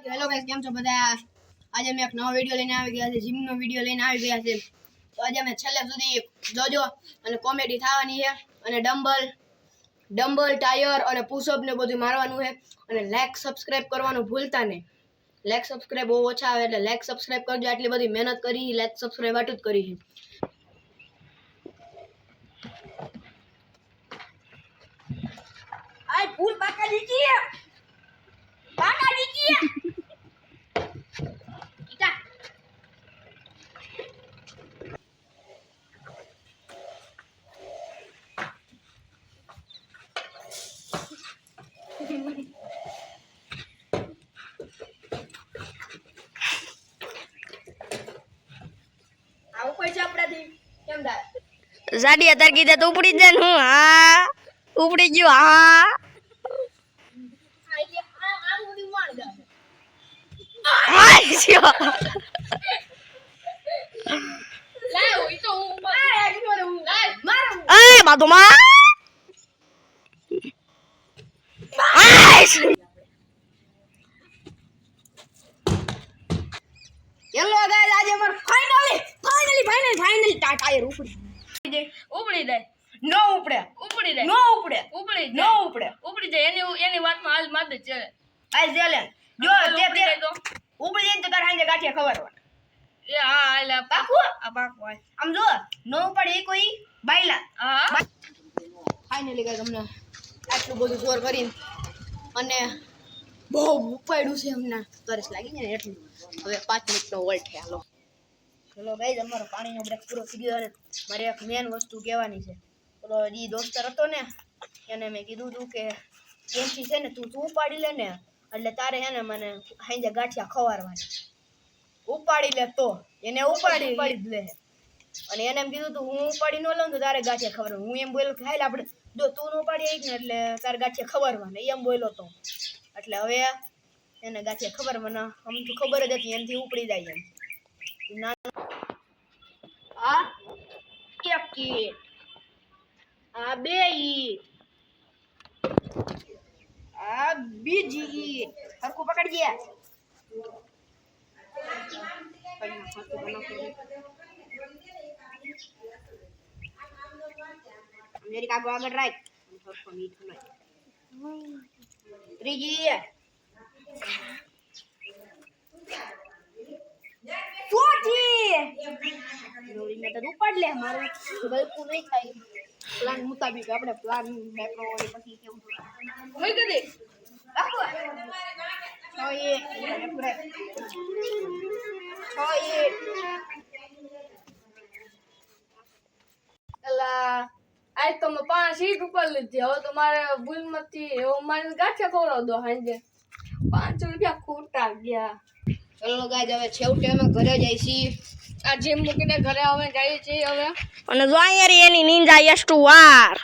Hello guys, કેમ છો બધા? આજે અમે એક નવો વિડિયો લઈને આવી ગયા છે, જીમનો વિડિયો લઈને આવી ગયા છે. તો આજે અમે છેલ્લે સુધી જોજો અને કોમેડી થવાની છે અને ડમ્બલ ટાયર અને પુશઅપ ને બધું મારવાનું છે અને લાઈક સબસ્ક્રાઇબ કરવાનું ભૂલતા નહીં. લાઈક સબસ્ક્રાઇબ બહુ ઓછા આવે એટલે લાઈક સબસ્ક્રાઇબ કરજો. આટલી બધી મહેનત કરી, લાઈક સબસ્ક્રાઇબ આટલું જ કરી છે. આય ફૂલ બાકા દીજીએ ઈટા આવું પૈસા આપડાથી કેમ થાય? સાડી અત્યારે કીધે તો ઉપડી જાય ને હું હા ઉપડી ગયો હા એટલે આમ ઉડી માર દે લાવ ઈ તો હું મારું એ બાદુમાં હેલો ગાઈસ, આજે અમાર ફાઇનલી ટાયર ઉપડી જાય નો ઉપડે ઉપડી જાય નો ઉપડે ઉપડી નો જાય ઉપડે ઉપડી જાય એની વાતમાં હાલ માર દે ચાલે આ જેલે જો ઉપડી તે જાય તો ઉપડી જાય તો તાર હાંજે ગાંઠિયા ખવડાવવા. એ હા હાલ પાકું? આ પાકું હાલ આમ જો નો પડે એ કોઈ બાયલા. હા ફાઇનલી ગાઈસ અમને આટલું બધું જોર કરીને અને બહુ ઉપાડ્યું છે અમને તરસ લાગી ને એટલું. હવે 5 મિનિટનો હોલ્ડ છે. ચલો ગાઈસ, અમારો પાણીનો બ્રેક પૂરો થઈ ગયો અને મારે એક મેન વસ્તુ કહેવાની છે. પેલો જી દોસ્તર હતો ને એને મેં કીધું હતું કે એમથી છે ને તું ઉપાડી લે ને એટલે તારે છે ને મને હાંજે ગાંઠિયા ખવારવાના. ઉપાડી લે તો એને ઉપાડી જ લે અને એને એમ કીધું તું હું ઉપાડી ન લઉં તો તારે ગાંઠિયા ખવડાવવા. હું એમ બોલ્યો કે હાલ આપણે જો તું ન ઉપાડી આવી ને એટલે તારે ગાંઠિયા ખવડાવવાના એમ બોલ્યો તો. એટલે હવે એને ગાંઠિયા ખવડાવવાના અમ તો ખબર જ હતી એમથી ઉપડી જાય એમ. આ એક કીટ, આ 2 ઈટ, આ બીજી ઈટ. હરખું પકડજે. મેરી કાગો આગળ રાખ. હરખું મીઠું નાખ. ત્રીજી ઉપાડ લે. મારું ગલકું નહીં થાય. પ્લાન મુતાબિક આપણે પ્લાન મેટ્રો પછી કેવું હોય કે આજ તો મેં 5 સીટ ઉપર લીધી. હવે તો મારે ભૂલમાંથી એવું મારે ગાંઠિયા ખવડાવ દો હાંજે. 5 રૂપિયા ખોટા ગયા. ચલો ગાઈસ, હવે છેવટે અમે ઘરે જઈએ છીએ. આ જીમ મૂકીને ઘરે હવે જઈએ છીએ હવે. અને જો અહીંયા એની નિંજા S2R